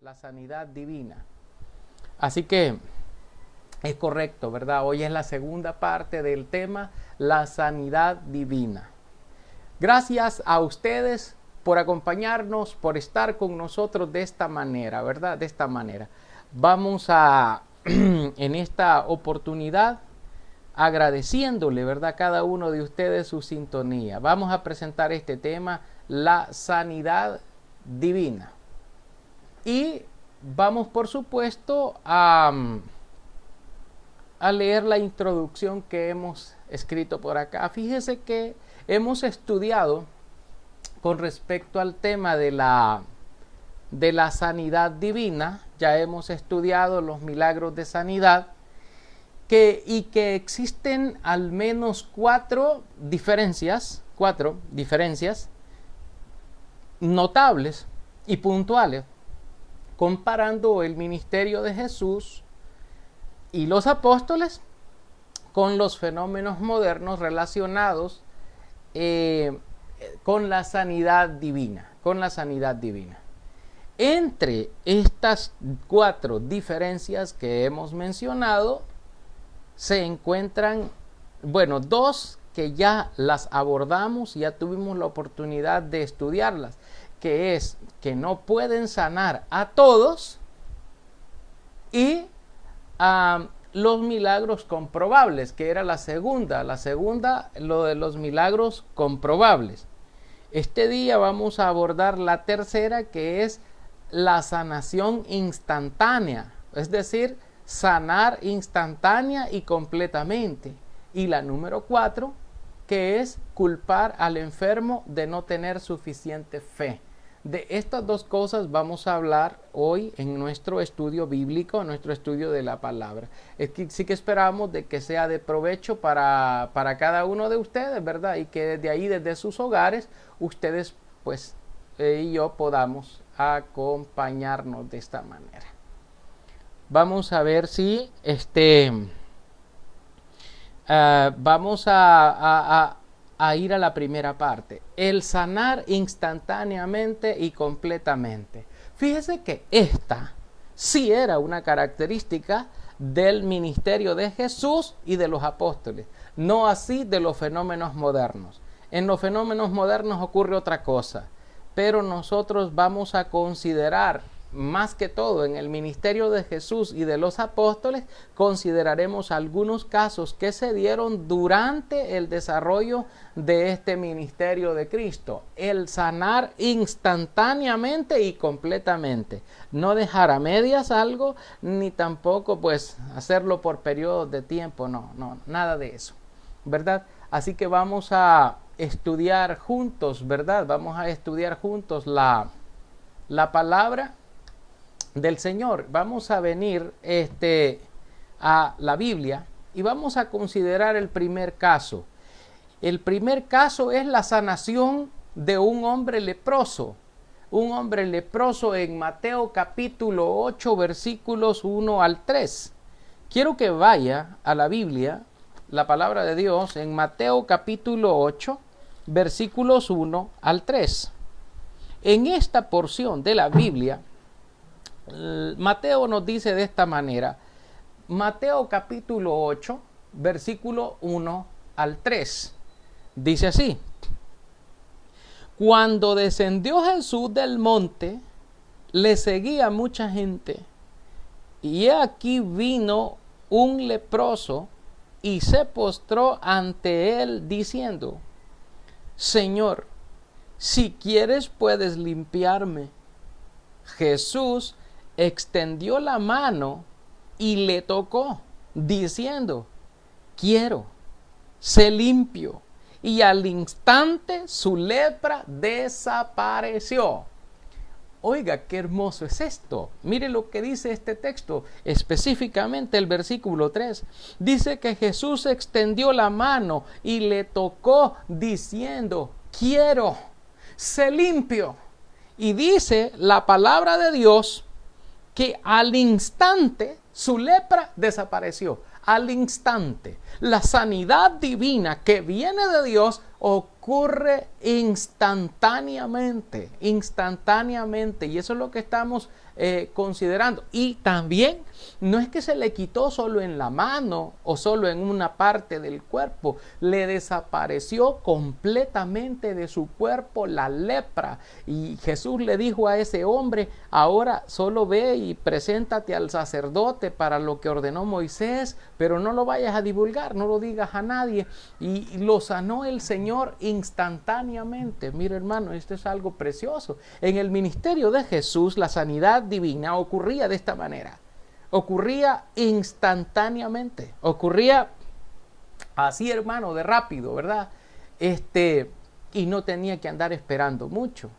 la sanidad divina. Así que es correcto, ¿verdad? Hoy es la segunda parte del tema, la sanidad divina. Gracias a ustedes por acompañarnos, por estar con nosotros de esta manera, ¿verdad? De esta manera. Vamos a, en esta oportunidad, agradeciéndole, ¿verdad? A cada uno de ustedes su sintonía. Vamos a presentar este tema, la sanidad divina. Y vamos, por supuesto, a leer la introducción que hemos escrito por acá. Fíjese que hemos estudiado con respecto al tema de la sanidad divina. Ya hemos estudiado los milagros de sanidad y que existen al menos cuatro diferencias notables y puntuales comparando el ministerio de Jesús y los apóstoles con los fenómenos modernos relacionados con la sanidad divina, Entre estas cuatro diferencias que hemos mencionado, se encuentran, dos que ya las abordamos, ya tuvimos la oportunidad de estudiarlas, que es que no pueden sanar a todos y los milagros comprobables, que era la segunda, lo de los milagros comprobables. Este día vamos a abordar la tercera, que es la sanación instantánea, es decir, sanar instantánea y completamente. Y la número 4, que es culpar al enfermo de no tener suficiente fe. De estas dos cosas vamos a hablar hoy en nuestro estudio bíblico, en nuestro estudio de la palabra. Sí que esperamos de que sea de provecho para cada uno de ustedes, ¿verdad? Y que desde ahí, desde sus hogares, ustedes y yo podamos acompañarnos de esta manera. Vamos a ver si vamos a ir a la primera parte, el sanar instantáneamente y completamente. Fíjese que esta sí era una característica del ministerio de Jesús y de los apóstoles, no así de los fenómenos modernos. En los fenómenos modernos ocurre otra cosa, pero nosotros vamos a considerar, más que todo en el ministerio de Jesús y de los apóstoles, consideraremos algunos casos que se dieron durante el desarrollo de este ministerio de Cristo. El sanar instantáneamente y completamente. No dejar a medias algo, ni tampoco hacerlo por periodos de tiempo. No, nada de eso, ¿verdad? Así que vamos a estudiar juntos, ¿verdad? Vamos a estudiar juntos la palabra del Señor. Vamos a venir a la Biblia y vamos a considerar el primer caso. El primer caso es la sanación de un hombre leproso. Un hombre leproso en Mateo capítulo 8 versículos 1 al 3. Quiero que vaya a la Biblia, la palabra de Dios, en Mateo capítulo 8 versículos 1 al 3. En esta porción de la Biblia, Mateo nos dice de esta manera, Mateo capítulo 8, versículo 1 al 3, dice así: Cuando descendió Jesús del monte, le seguía mucha gente, y he aquí vino un leproso y se postró ante él diciendo: Señor, si quieres puedes limpiarme. Jesús extendió la mano y le tocó, diciendo: quiero, sé limpio. Y al instante su lepra desapareció. Oiga, qué hermoso es esto. Mire lo que dice este texto, específicamente el versículo 3. Dice que Jesús extendió la mano y le tocó, diciendo: quiero, sé limpio. Y dice la palabra de Dios que al instante su lepra desapareció. Al instante. La sanidad divina que viene de Dios ocurre instantáneamente, instantáneamente. Y eso es lo que estamos considerando. Y también no es que se le quitó solo en la mano o solo en una parte del cuerpo, le desapareció completamente de su cuerpo la lepra. Y Jesús le dijo a ese hombre: ahora solo ve y preséntate al sacerdote para lo que ordenó Moisés, pero no lo vayas a divulgar, no lo digas a nadie. Y lo sanó el Señor instantáneamente. Mira, hermano, esto es algo precioso. En el ministerio de Jesús, la sanidad divina ocurría de esta manera. Ocurría instantáneamente. Ocurría así, hermano, de rápido, ¿verdad? Y no tenía que andar esperando mucho.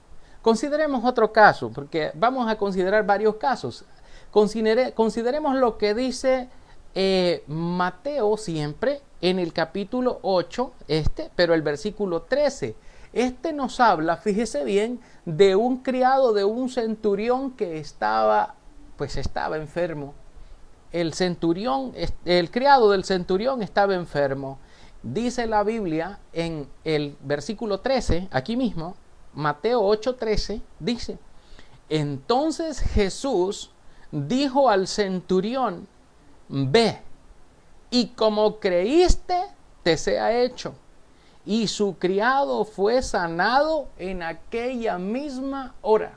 Consideremos otro caso, porque vamos a considerar varios casos. Consideremos lo que dice Mateo siempre en el capítulo 8, pero el versículo 13. Nos habla, fíjese bien, de un criado de un centurión que estaba enfermo. El criado del centurión estaba enfermo. Dice la Biblia en el versículo 13, aquí mismo, Mateo 8:13, dice: entonces Jesús dijo al centurión: ve, y como creíste, te sea hecho. Y su criado fue sanado en aquella misma hora.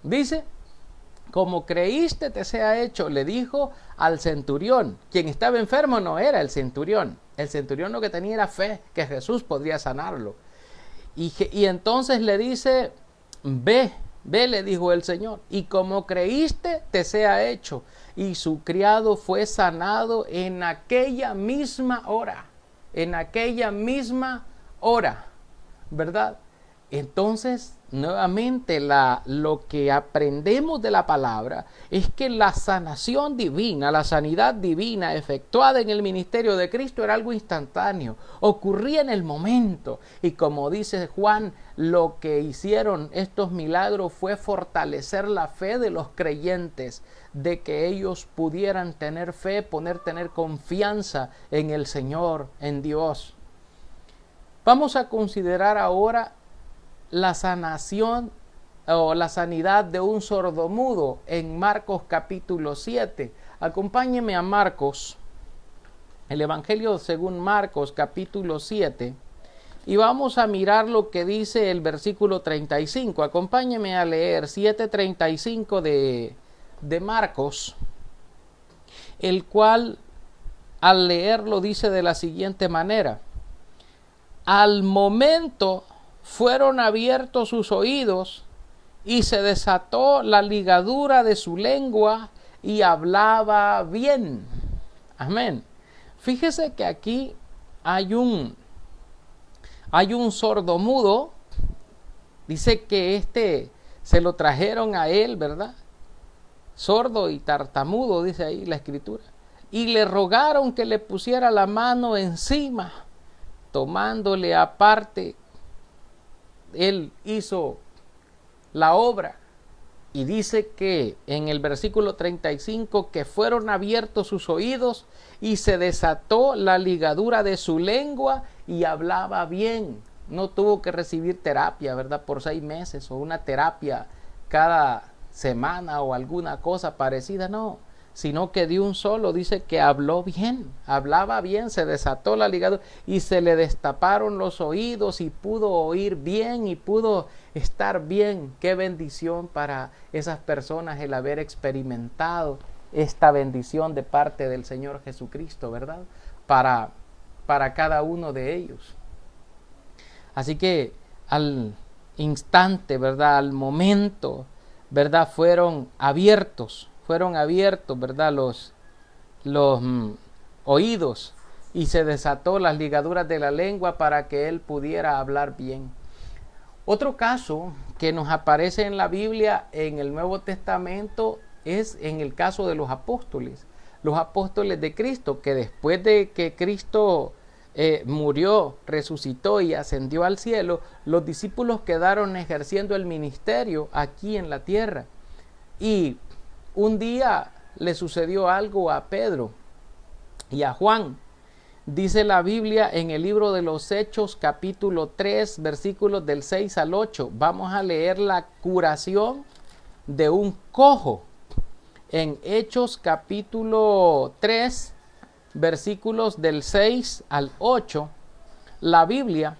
Dice: como creíste, te sea hecho. Le dijo al centurión. Quien estaba enfermo no era el centurión. El centurión lo que tenía era fe que Jesús podría sanarlo. Y entonces le dice: ve, le dijo el Señor, y como creíste, te sea hecho. Y su criado fue sanado en aquella misma hora. En aquella misma hora, ¿verdad? Entonces, nuevamente, lo que aprendemos de la palabra es que la sanación divina, la sanidad divina efectuada en el ministerio de Cristo era algo instantáneo, ocurría en el momento. Y como dice Juan, lo que hicieron estos milagros fue fortalecer la fe de los creyentes, de que ellos pudieran tener fe, tener confianza en el Señor, en Dios. Vamos a considerar ahora la sanación o la sanidad de un sordomudo en Marcos capítulo 7. Acompáñeme a Marcos, el Evangelio según Marcos capítulo 7, y vamos a mirar lo que dice el versículo 35. Acompáñeme a leer 7:35 de Marcos, el cual al leerlo dice de la siguiente manera: al momento fueron abiertos sus oídos y se desató la ligadura de su lengua y hablaba bien. Amén. Fíjese que aquí hay un sordomudo. Dice que se lo trajeron a él, ¿verdad? Sordo y tartamudo, dice ahí la escritura. Y le rogaron que le pusiera la mano encima, tomándole aparte. Él hizo la obra, y dice que en el versículo 35 que fueron abiertos sus oídos y se desató la ligadura de su lengua y hablaba bien. No tuvo que recibir terapia, ¿verdad? Por 6 meses o una terapia cada semana o alguna cosa parecida, no, sino que de un solo dice que habló bien, hablaba bien, se desató la ligadura y se le destaparon los oídos y pudo oír bien y pudo estar bien. Qué bendición para esas personas el haber experimentado esta bendición de parte del Señor Jesucristo, ¿verdad? Para cada uno de ellos. Así que al instante, ¿verdad? Al momento, ¿verdad? Fueron abiertos, ¿verdad? Los oídos, y se desató las ligaduras de la lengua para que él pudiera hablar bien. Otro caso que nos aparece en la Biblia en el Nuevo Testamento es en el caso de los apóstoles de Cristo, que después de que Cristo murió, resucitó y ascendió al cielo, los discípulos quedaron ejerciendo el ministerio aquí en la tierra. Y un día le sucedió algo a Pedro y a Juan, Dice la Biblia en el libro de los Hechos, capítulo 3, versículos del 6 al 8. Vamos a leer la curación de un cojo. En Hechos, capítulo 3, versículos del 6 al 8, la Biblia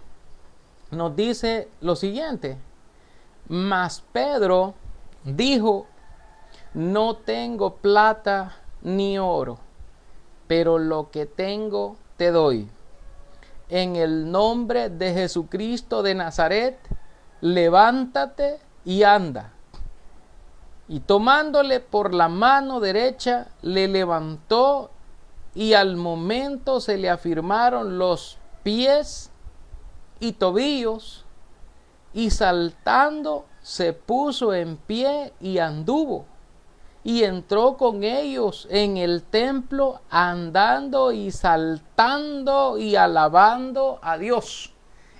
nos dice lo siguiente. Mas Pedro dijo: no tengo plata ni oro, pero lo que tengo te doy. En el nombre de Jesucristo de Nazaret, levántate y anda. Y tomándole por la mano derecha, le levantó, y al momento se le afirmaron los pies y tobillos, y saltando se puso en pie y anduvo. Y entró con ellos en el templo, andando y saltando y alabando a Dios.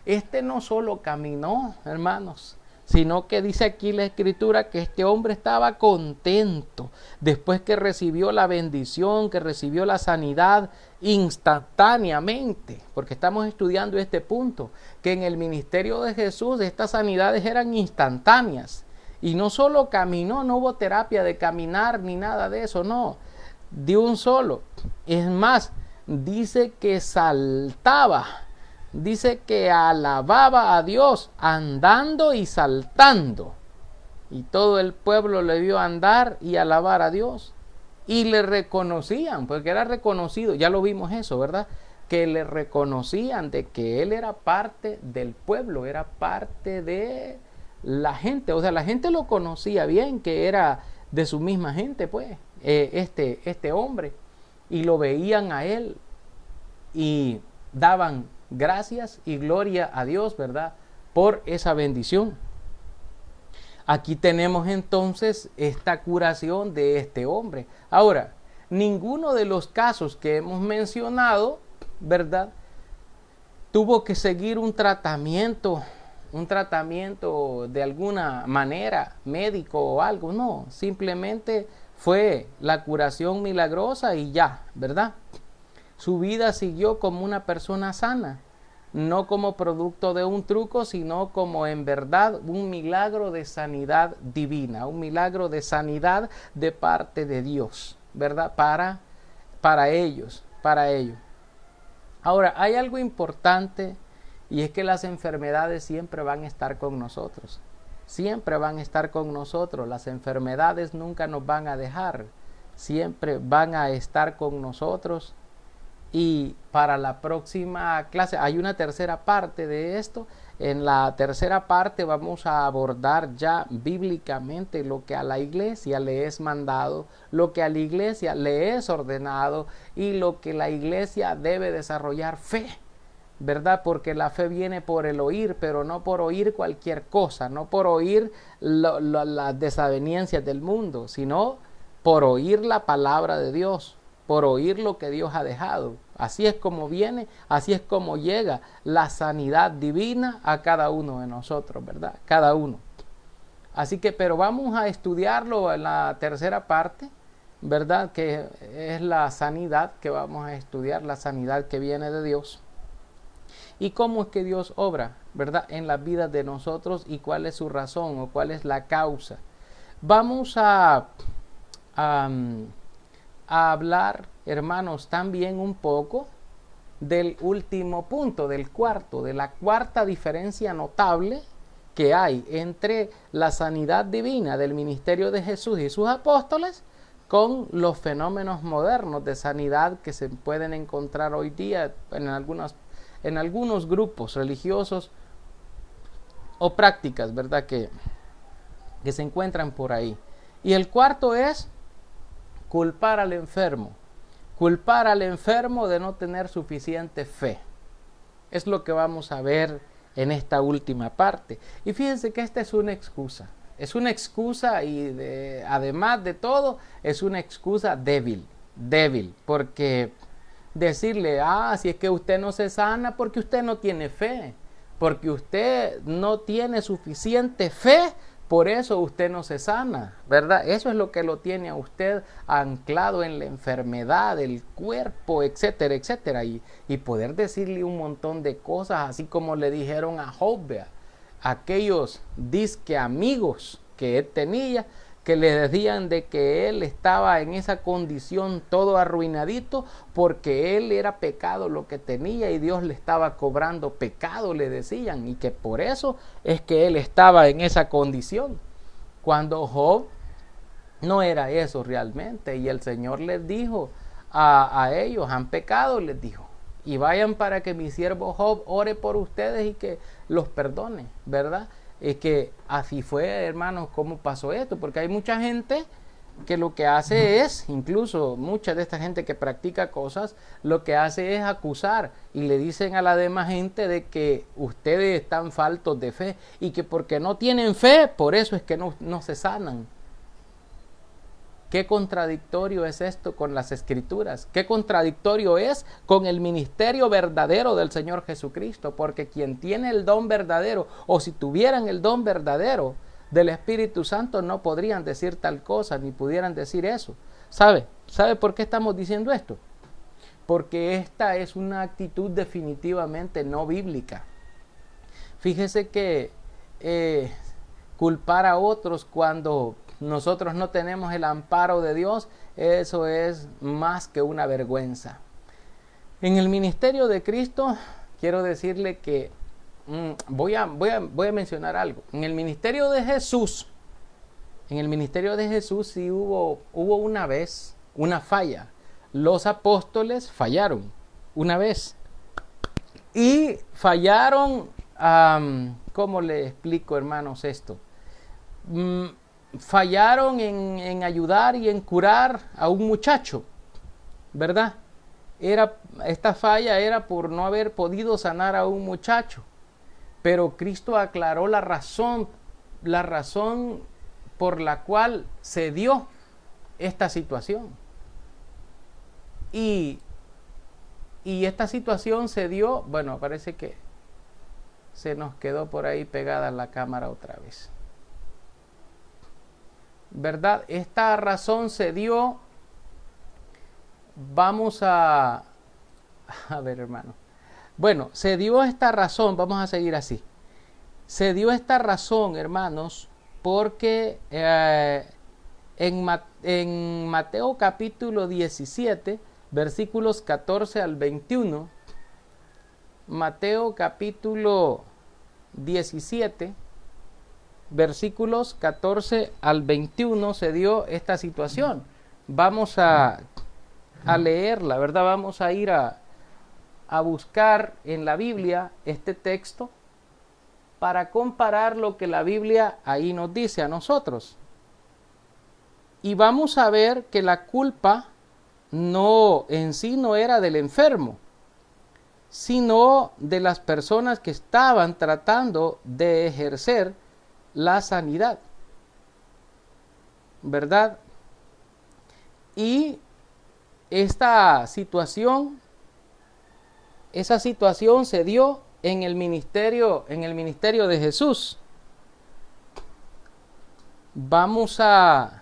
Este no solo caminó, hermanos, sino que dice aquí la Escritura que este hombre estaba contento después que recibió la bendición, que recibió la sanidad instantáneamente, porque estamos estudiando este punto, que en el ministerio de Jesús estas sanidades eran instantáneas. Y no solo caminó, no hubo terapia de caminar ni nada de eso, no, de un solo. Es más, dice que saltaba, dice que alababa a Dios andando y saltando. Y todo el pueblo le vio andar y alabar a Dios. Y le reconocían, porque era reconocido, ya lo vimos eso, ¿verdad? Que le reconocían de que él era parte del pueblo, era parte de la gente, o sea, la gente lo conocía bien, que era de su misma gente, pues, este hombre, y lo veían a él y daban gracias y gloria a Dios, ¿verdad?, por esa bendición. Aquí tenemos entonces esta curación de este hombre. Ahora, ninguno de los casos que hemos mencionado, ¿verdad?, tuvo que seguir un tratamiento de alguna manera médico o algo, no, simplemente fue la curación milagrosa y ya, ¿verdad? Su vida siguió como una persona sana, no como producto de un truco, sino como en verdad un milagro de sanidad divina, un milagro de sanidad de parte de Dios, ¿verdad? Para ellos. Ahora, hay algo importante, y es que las enfermedades siempre van a estar con nosotros. Siempre van a estar con nosotros. Las enfermedades nunca nos van a dejar. Siempre van a estar con nosotros. Y para la próxima clase hay una tercera parte de esto. En la tercera parte vamos a abordar ya bíblicamente lo que a la iglesia le es mandado, lo que a la iglesia le es ordenado y lo que la iglesia debe desarrollar fe, ¿verdad? Porque la fe viene por el oír, pero no por oír cualquier cosa, no por oír las desavenencias del mundo, sino por oír la palabra de Dios, por oír lo que Dios ha dejado. Así es como viene, así es como llega la sanidad divina a cada uno de nosotros, ¿verdad? Cada uno. Así que, pero vamos a estudiarlo en la tercera parte, ¿verdad? Que es la sanidad que vamos a estudiar, la sanidad que viene de Dios. Y cómo es que Dios obra, ¿verdad?, en las vidas de nosotros y cuál es su razón o cuál es la causa. Vamos a hablar, hermanos, también un poco del último punto, de la cuarta diferencia notable que hay entre la sanidad divina del ministerio de Jesús y sus apóstoles con los fenómenos modernos de sanidad que se pueden encontrar hoy día en algunos grupos religiosos o prácticas, ¿verdad?, que se encuentran por ahí. Y el cuarto es culpar al enfermo de no tener suficiente fe. Es lo que vamos a ver en esta última parte. Y fíjense que esta es una excusa y además de todo es una excusa débil, porque decirle, si es que usted no se sana porque usted no tiene fe, porque usted no tiene suficiente fe Por eso usted no se sana, ¿verdad? Eso es lo que lo tiene a usted anclado en la enfermedad del cuerpo, etcétera, etcétera. Y poder decirle un montón de cosas, así como le dijeron a Job, aquellos disque amigos que él tenía, que le decían de que él estaba en esa condición todo arruinadito porque él era pecado lo que tenía y Dios le estaba cobrando pecado, le decían, y que por eso es que él estaba en esa condición, cuando Job no era eso realmente. Y el Señor les dijo a ellos, han pecado, les dijo, y vayan para que mi siervo Job ore por ustedes y que los perdone, ¿verdad? Es que así fue, hermanos, cómo pasó esto, porque hay mucha gente que lo que hace es, incluso mucha de esta gente que practica cosas, lo que hace es acusar y le dicen a la demás gente de que ustedes están faltos de fe y que porque no tienen fe, por eso es que no se sanan. ¿Qué contradictorio es esto con las Escrituras? ¿Qué contradictorio es con el ministerio verdadero del Señor Jesucristo? Porque quien tiene el don verdadero, o si tuvieran el don verdadero del Espíritu Santo, no podrían decir tal cosa, ni pudieran decir eso. ¿Sabe por qué estamos diciendo esto? Porque esta es una actitud definitivamente no bíblica. Fíjese que culpar a otros cuando nosotros no tenemos el amparo de Dios, eso es más que una vergüenza. En el ministerio de Cristo, quiero decirle que voy a mencionar algo. En el ministerio de Jesús sí hubo una vez una falla. Los apóstoles fallaron una vez. Y fallaron, ¿cómo le explico, hermanos, esto? Fallaron en ayudar y en curar a un muchacho, ¿verdad? Esta falla era por no haber podido sanar a un muchacho, pero Cristo aclaró la razón por la cual se dio esta situación. Y esta situación se dio, bueno, parece que se nos quedó por ahí pegada la cámara otra vez, ¿verdad? Esta razón se dio, vamos a ver, hermano. Bueno, se dio esta razón, vamos a seguir así. Se dio esta razón, hermanos, porque en Mateo capítulo 17, versículos 14 al 21, Mateo capítulo 17, versículos 14 al 21 se dio esta situación. Vamos a leerla, ¿verdad? Vamos a ir a buscar en la Biblia este texto para comparar lo que la Biblia ahí nos dice a nosotros. Y vamos a ver que la culpa en sí no era del enfermo, sino de las personas que estaban tratando de ejercer la sanidad, ¿verdad? Y esa situación se dio en el ministerio de Jesús. Vamos a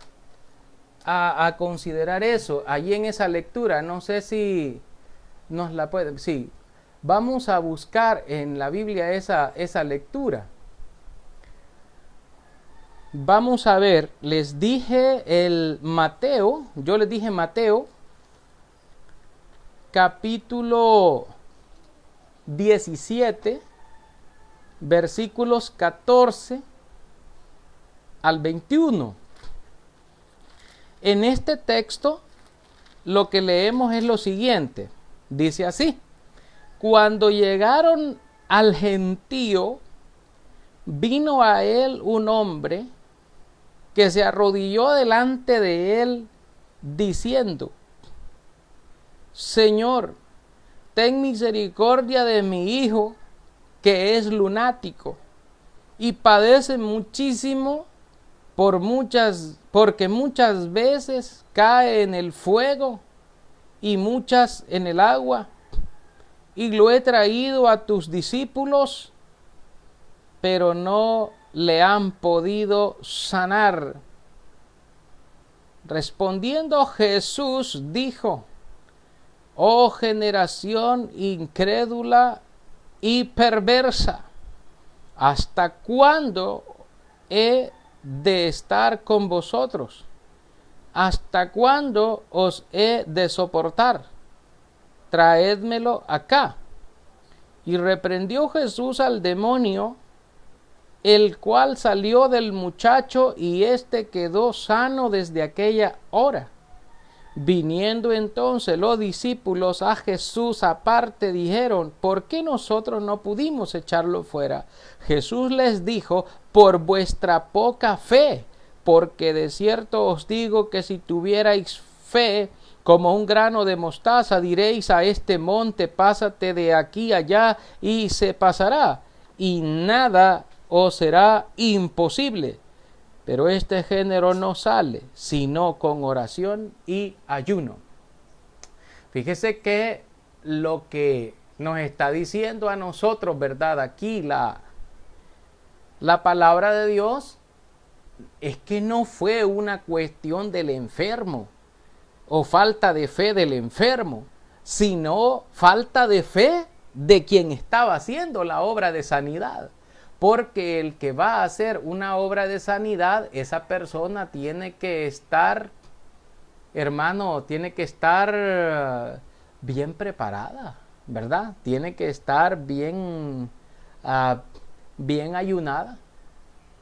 considerar eso allí en esa lectura. No sé si nos la pueden. Sí, vamos a buscar en la Biblia esa lectura. Vamos a ver, les dije yo les dije Mateo, capítulo 17, versículos 14 al 21. En este texto, lo que leemos es lo siguiente, dice así: cuando llegaron al gentío, vino a él un hombre que se arrodilló delante de él, diciendo: Señor, ten misericordia de mi hijo, que es lunático, y padece muchísimo, porque muchas veces cae en el fuego, y muchas en el agua, y lo he traído a tus discípulos, pero no le han podido sanar. Respondiendo Jesús dijo: oh generación incrédula y perversa, ¿hasta cuándo he de estar con vosotros? ¿Hasta cuándo os he de soportar? Traédmelo acá. Y reprendió Jesús al demonio, el cual salió del muchacho, y éste quedó sano desde aquella hora. Viniendo entonces los discípulos a Jesús aparte, dijeron: ¿por qué nosotros no pudimos echarlo fuera? Jesús les dijo: por vuestra poca fe, porque de cierto os digo que si tuvierais fe como un grano de mostaza, diréis a este monte: pásate de aquí allá, y se pasará, y nada os será imposible. Pero este género no sale sino con oración y ayuno. Fíjese que lo que nos está diciendo a nosotros, ¿verdad? Aquí la palabra de Dios es que no fue una cuestión del enfermo o falta de fe del enfermo, sino falta de fe de quien estaba haciendo la obra de sanidad. Porque el que va a hacer una obra de sanidad, esa persona tiene que estar, hermano, tiene que estar bien preparada, ¿verdad? Tiene que estar bien, bien ayunada,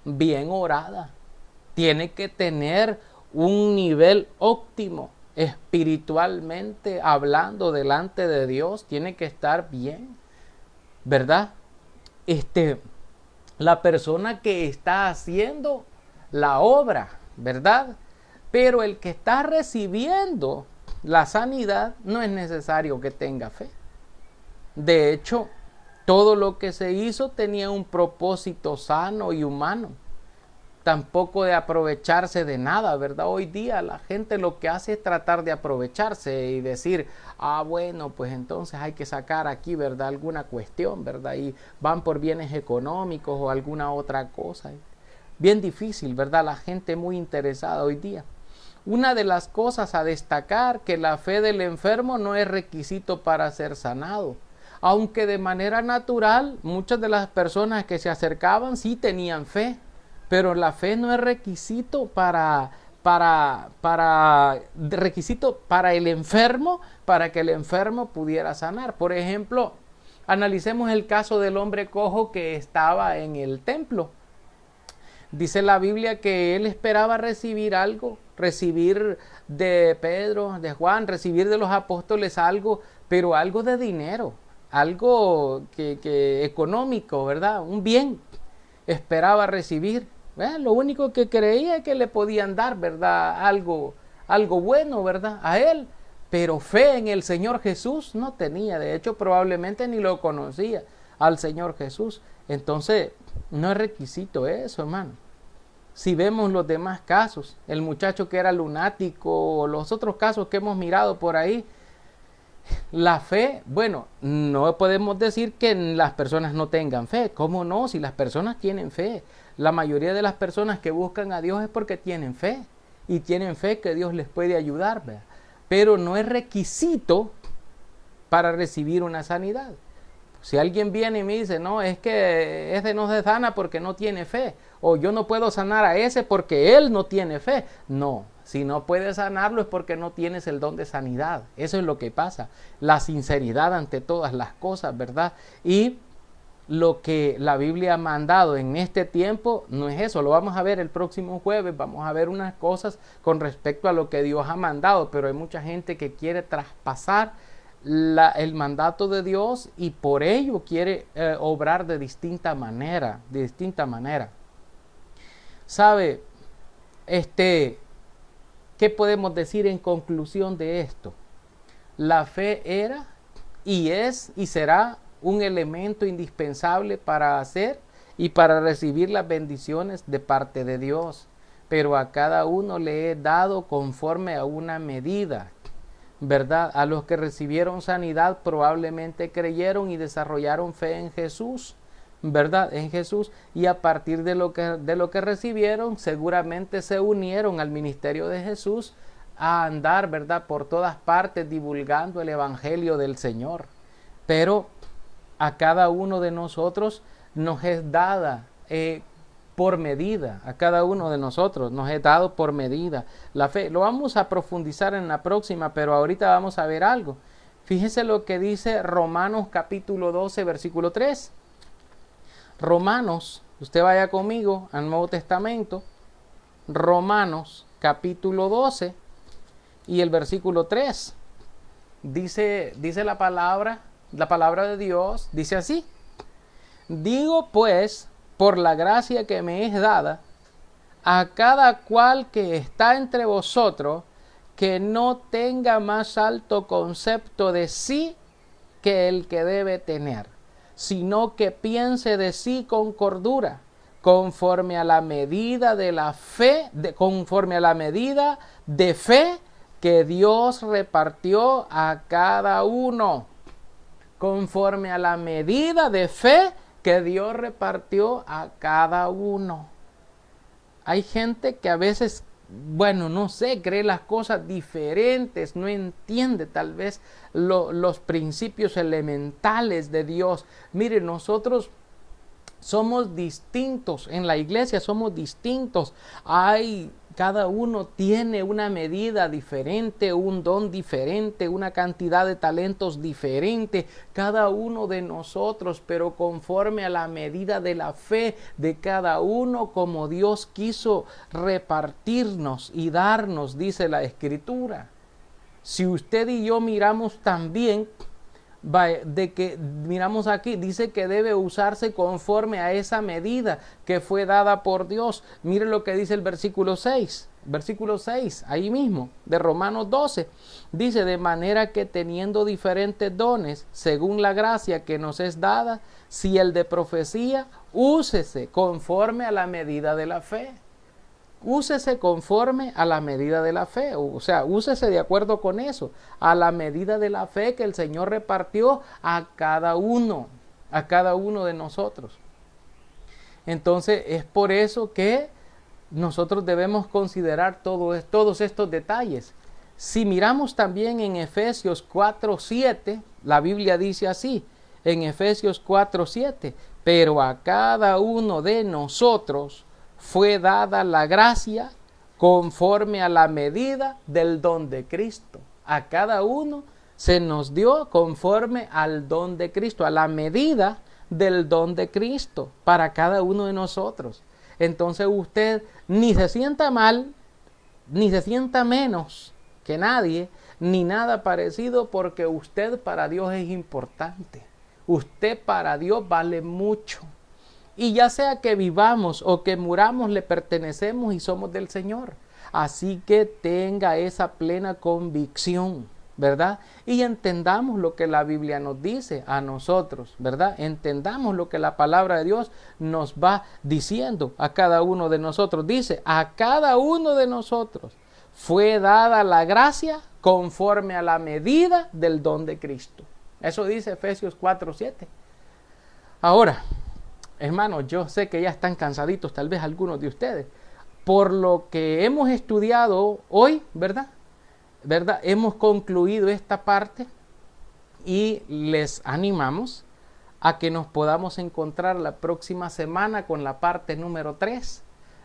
bien orada. Tiene que tener un nivel óptimo espiritualmente hablando delante de Dios. Tiene que estar bien, ¿verdad? La persona que está haciendo la obra, ¿verdad? Pero el que está recibiendo la sanidad no es necesario que tenga fe. De hecho, todo lo que se hizo tenía un propósito sano y humano. Tampoco de aprovecharse de nada, ¿verdad? Hoy día la gente lo que hace es tratar de aprovecharse y decir: bueno, pues entonces hay que sacar aquí, ¿verdad?, alguna cuestión, ¿verdad? Y van por bienes económicos o alguna otra cosa. Bien difícil, ¿verdad? La gente muy interesada hoy día. Una de las cosas a destacar, que la fe del enfermo no es requisito para ser sanado. Aunque de manera natural muchas de las personas que se acercaban sí tenían fe. Pero la fe no es requisito requisito para el enfermo, para que el enfermo pudiera sanar. Por ejemplo, analicemos el caso del hombre cojo que estaba en el templo. Dice la Biblia que él esperaba recibir algo, recibir de Pedro, de Juan, recibir de los apóstoles algo, pero algo de dinero, algo que económico, ¿verdad? Un bien esperaba recibir. Lo único que creía es que le podían dar, ¿verdad?, algo bueno, ¿verdad?, a él. Pero fe en el Señor Jesús no tenía. De hecho, probablemente ni lo conocía al Señor Jesús. Entonces, no es requisito eso, hermano. Si vemos los demás casos, el muchacho que era lunático, o los otros casos que hemos mirado por ahí, la fe, bueno, no podemos decir que las personas no tengan fe. ¿Cómo no? Si las personas tienen fe. La mayoría de las personas que buscan a Dios es porque tienen fe. Y tienen fe que Dios les puede ayudar, ¿verdad? Pero no es requisito para recibir una sanidad. Si alguien viene y me dice: no, es que ese no se sana porque no tiene fe. O yo no puedo sanar a ese porque él no tiene fe. No. Si no puedes sanarlo es porque no tienes el don de sanidad. Eso es lo que pasa. La sinceridad ante todas las cosas, ¿verdad? Y lo que la Biblia ha mandado en este tiempo no es eso. Lo vamos a ver el próximo jueves. Vamos a ver unas cosas con respecto a lo que Dios ha mandado. Pero hay mucha gente que quiere traspasar el mandato de Dios y por ello quiere obrar de distinta manera. ¿Sabe? ¿Qué podemos decir en conclusión de esto? La fe era y es y será un elemento indispensable para hacer y para recibir las bendiciones de parte de Dios. Pero a cada uno le he dado conforme a una medida, ¿verdad? A los que recibieron sanidad probablemente creyeron y desarrollaron fe en Jesús, ¿verdad? En Jesús, y a partir de lo que recibieron, seguramente se unieron al ministerio de Jesús a andar, ¿verdad?, por todas partes divulgando el evangelio del Señor. Pero a cada uno de nosotros nos es dada por medida, a cada uno de nosotros nos es dado por medida la fe. Lo vamos a profundizar en la próxima, pero ahorita vamos a ver algo. Fíjese lo que dice Romanos capítulo 12, versículo 3. Romanos, usted vaya conmigo al Nuevo Testamento, Romanos capítulo 12 y el versículo 3. Dice la palabra de Dios, dice así: digo pues, por la gracia que me es dada, a cada cual que está entre vosotros, que no tenga más alto concepto de sí que el que debe tener, sino que piense de sí con cordura, conforme a la medida de la fe, conforme a la medida de fe que Dios repartió a cada uno. Conforme a la medida de fe que Dios repartió a cada uno. Hay gente que a veces, bueno, no sé, cree las cosas diferentes, no entiende tal vez los principios elementales de Dios. Mire, nosotros somos distintos, en la iglesia somos distintos. Cada uno tiene una medida diferente, un don diferente, una cantidad de talentos diferente, cada uno de nosotros, pero conforme a la medida de la fe de cada uno, como Dios quiso repartirnos y darnos, dice la Escritura. Si usted y yo miramos también, miramos aquí, dice que debe usarse conforme a esa medida que fue dada por Dios. Mire lo que dice el versículo 6, ahí mismo, de Romanos 12. Dice: de manera que teniendo diferentes dones, según la gracia que nos es dada, si el de profecía, úsese conforme a la medida de la fe. Úsese conforme a la medida de la fe, o sea, úsese de acuerdo con eso, a la medida de la fe que el Señor repartió a cada uno de nosotros. Entonces es por eso que nosotros debemos considerar todos estos detalles. Si miramos también en Efesios 4:7, la Biblia dice así, en Efesios 4:7, pero a cada uno de nosotros fue dada la gracia conforme a la medida del don de Cristo. A cada uno se nos dio conforme al don de Cristo, a la medida del don de Cristo para cada uno de nosotros. Entonces usted ni se sienta mal, ni se sienta menos que nadie, ni nada parecido, porque usted para Dios es importante. Usted para Dios vale mucho. Y ya sea que vivamos o que muramos, le pertenecemos y somos del Señor. Así que tenga esa plena convicción, ¿verdad? Y entendamos lo que la Biblia nos dice a nosotros, ¿verdad? Entendamos lo que la palabra de Dios nos va diciendo a cada uno de nosotros. Dice: a cada uno de nosotros fue dada la gracia conforme a la medida del don de Cristo. Eso dice Efesios 4:7. Ahora, hermanos, yo sé que ya están cansaditos, tal vez algunos de ustedes, por lo que hemos estudiado hoy, ¿verdad? Hemos concluido esta parte y les animamos a que nos podamos encontrar la próxima semana con la parte número 3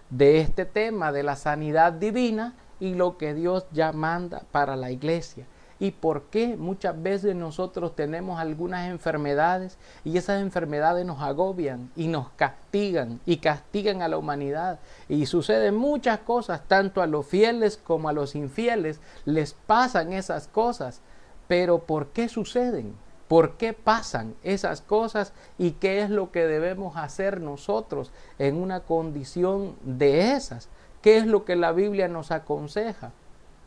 de este tema de la sanidad divina y lo que Dios ya manda para la iglesia. Y por qué muchas veces nosotros tenemos algunas enfermedades y esas enfermedades nos agobian y nos castigan y castigan a la humanidad. Y suceden muchas cosas, tanto a los fieles como a los infieles les pasan esas cosas. Pero ¿por qué suceden? ¿Por qué pasan esas cosas? ¿Y qué es lo que debemos hacer nosotros en una condición de esas? ¿Qué es lo que la Biblia nos aconseja?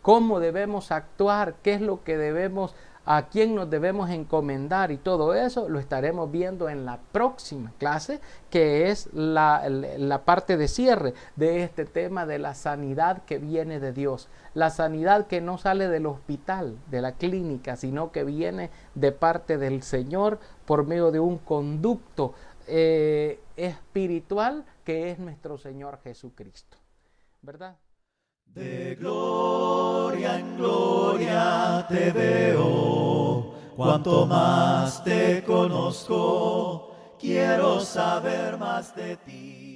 ¿Cómo debemos actuar? ¿Qué es lo que debemos, a quién nos debemos encomendar? Y todo eso lo estaremos viendo en la próxima clase, que es la parte de cierre de este tema de la sanidad que viene de Dios. La sanidad que no sale del hospital, de la clínica, sino que viene de parte del Señor por medio de un conducto espiritual que es nuestro Señor Jesucristo, ¿verdad? De gloria en gloria te veo, cuanto más te conozco, quiero saber más de ti.